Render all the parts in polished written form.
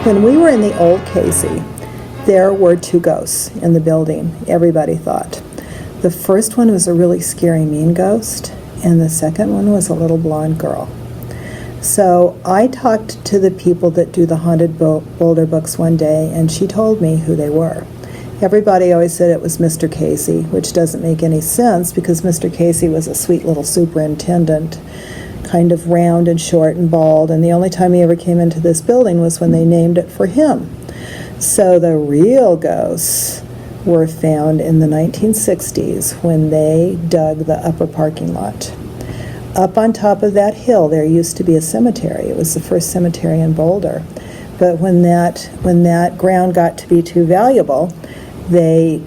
When we were in the old Casey, there were 2 ghosts in the building, everybody thought. The first one was a really scary mean ghost, and the second one was a little blonde girl. So I talked to the people that do the Haunted Boulder books one day, and she told me who they were. Everybody always said it was Mr. Casey, which doesn't make any sense because Mr. Casey was a sweet little superintendent, kind of round and short and bald, and the only time he ever came into this building was when they named it for him. So the real ghosts were found in the 1960s when they dug the upper parking lot. Up on top of that hill there used to be a cemetery. It was the first cemetery in Boulder. But when that ground got to be too valuable, they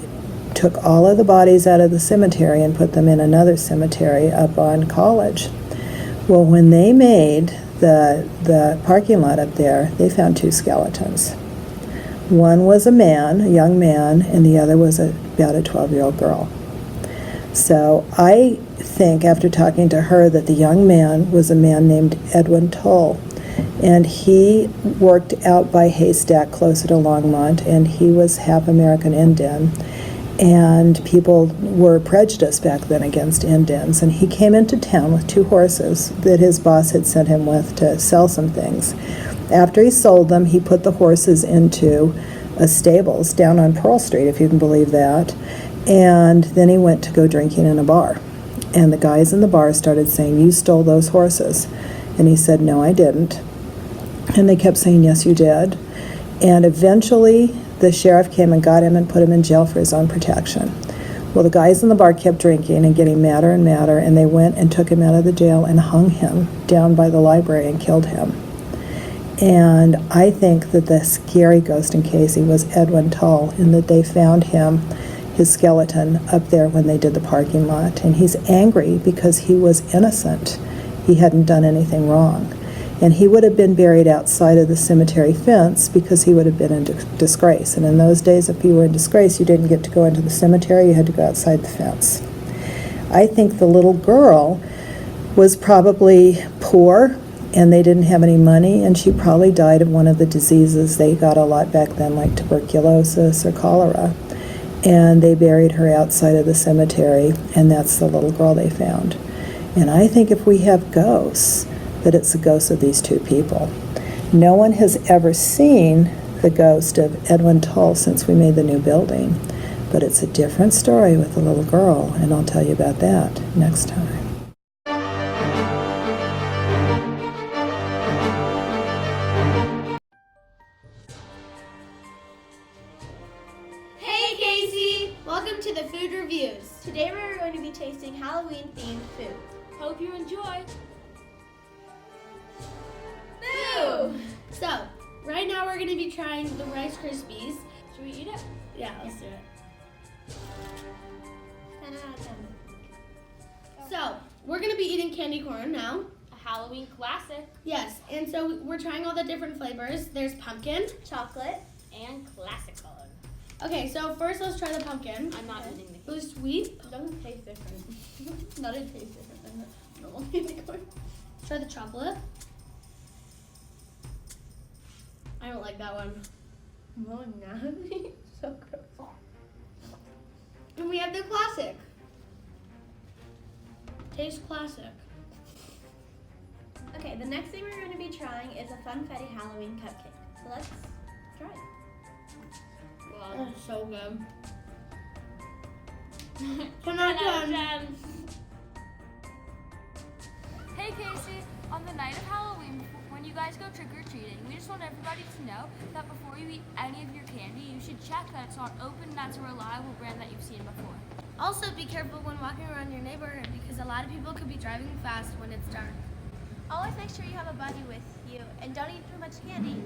took all of the bodies out of the cemetery and put them in another cemetery up on College. Well, when they made the parking lot up there, they found 2 skeletons. One was a man, a young man, and the other was about a 12-year-old girl. So I think, after talking to her, that the young man was a man named Edwin Tull, and he worked out by Haystack closer to Longmont, and he was half American Indian, and people were prejudiced back then against Indians, and he came into town with 2 horses that his boss had sent him with to sell some things. After he sold them, he put the horses into a stables down on Pearl Street, if you can believe that, and then he went to go drinking in a bar. And the guys in the bar started saying, "You stole those horses." And he said, "No, I didn't." And they kept saying, "Yes, you did." And eventually the sheriff came and got him and put him in jail for his own protection. Well, the guys in the bar kept drinking and getting madder and madder, and they went and took him out of the jail and hung him down by the library and killed him. And I think that the scary ghost in Casey was Edwin Tull, and that they found him, his skeleton, up there when they did the parking lot. And he's angry because he was innocent. He hadn't done anything wrong. And he would have been buried outside of the cemetery fence because he would have been in disgrace. And in those days, if you were in disgrace, you didn't get to go into the cemetery, you had to go outside the fence. I think the little girl was probably poor, and they didn't have any money, and she probably died of one of the diseases they got a lot back then, like tuberculosis or cholera. And they buried her outside of the cemetery, and that's the little girl they found. And I think if we have ghosts, that it's the ghosts of these 2 people. No one has ever seen the ghost of Edwin Tull since we made the new building, but it's a different story with the little girl, and I'll tell you about that next time. Hey Casey! Welcome to the Food Reviews. Today we're going to be tasting Halloween-themed food. Hope you enjoy. Boo! So, right now we're going to be trying the Rice Krispies. Should we eat it? Yeah, let's do it. 10 out of 10. So, we're going to be eating candy corn now. A Halloween classic. Yes, and so we're trying all the different flavors. There's pumpkin, chocolate, and classical. Okay, so first let's try the pumpkin. I'm not eating the It was sweet. It doesn't taste different. Not it tastes different than the normal candy corn. Let's try the chocolate. I don't like that one. Really nasty. So gross. And we have the classic. Tastes classic. Okay, the next thing we're going to be trying is a Funfetti Halloween cupcake. So let's try it. Wow, that's so good. 10 10 out of out of 10. 10. Hey Casey, on the night of Halloween, when you guys go trick-or-treating, we just want everybody to know that before you eat any of your candy, you should check that it's not open and that's a reliable brand that you've seen before. Also, be careful when walking around your neighborhood because a lot of people could be driving fast when it's dark. Always make sure you have a buddy with you and don't eat too much candy.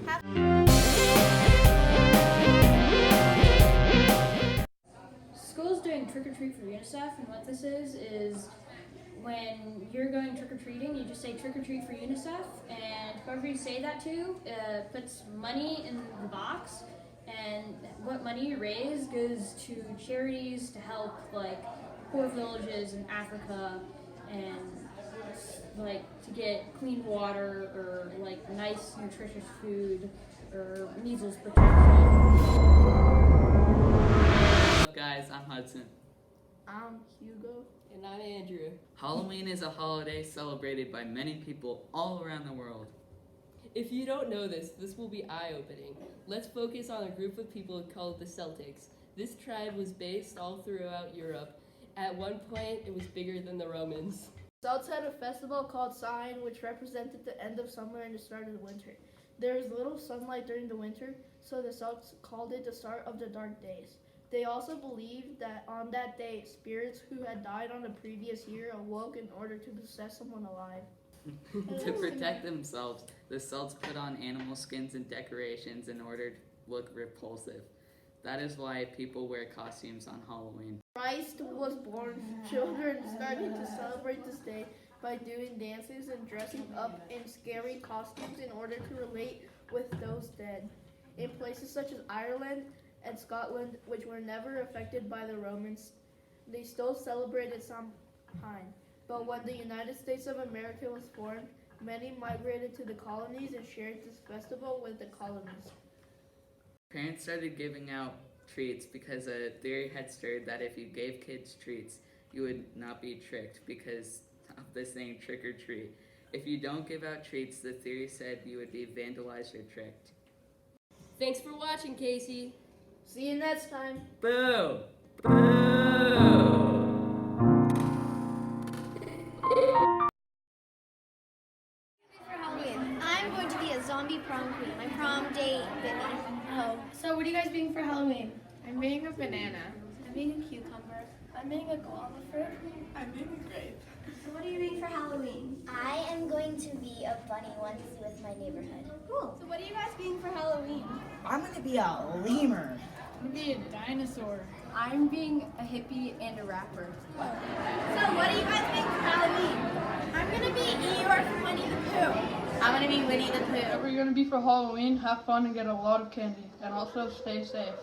School's doing Trick or Treat for UNICEF, and what this is when you're going trick-or-treating, you just say Trick or Treat for UNICEF, and whoever you say that to puts money in the box, and what money you raise goes to charities to help like poor villages in Africa, and like to get clean water or like nice nutritious food or measles protection. What's up, guys? I'm Hudson. I'm Hugo. And I'm Andrew. Halloween is a holiday celebrated by many people all around the world. If you don't know this, this will be eye-opening. Let's focus on a group of people called the Celtics. This tribe was based all throughout Europe. At one point, it was bigger than the Romans. Celts had a festival called Samhain, which represented the end of summer and the start of the winter. There is little sunlight during the winter, so the Celts called it the start of the dark days. They also believed that on that day, spirits who had died on the previous year awoke in order to possess someone alive. To protect themselves, the Celts put on animal skins and decorations in order to look repulsive. That is why people wear costumes on Halloween. Christ was born. Children started to celebrate this day by doing dances and dressing up in scary costumes in order to relate with those dead. In places such as Ireland and Scotland, which were never affected by the Romans, they still celebrated Samhain. But when the United States of America was formed, many migrated to the colonies and shared this festival with the colonists. Parents started giving out treats because a theory had stirred that if you gave kids treats, you would not be tricked because of the saying trick or treat. If you don't give out treats, the theory said you would be vandalized or tricked. Thanks for watching, Casey. See you next time. Boo! Boo! For Halloween, I'm going to be a zombie prom queen. My prom date, Billy. Oh, so what are you guys being for Halloween? I'm being a banana. I'm being a cucumber. I'm being a guava fruit. I'm being a grape. So what are you being for Halloween? I am going to be a bunny onesie with my neighborhood. Cool. So what are you guys being for Halloween? I'm gonna be a lemur. I'm gonna be a dinosaur. I'm being a hippie and a rapper. So what are you guys being for Halloween? I'm gonna be Eeyore from Winnie the Pooh. I'm gonna be Winnie the Pooh. Whatever you're gonna be for Halloween, have fun and get a lot of candy. And also stay safe.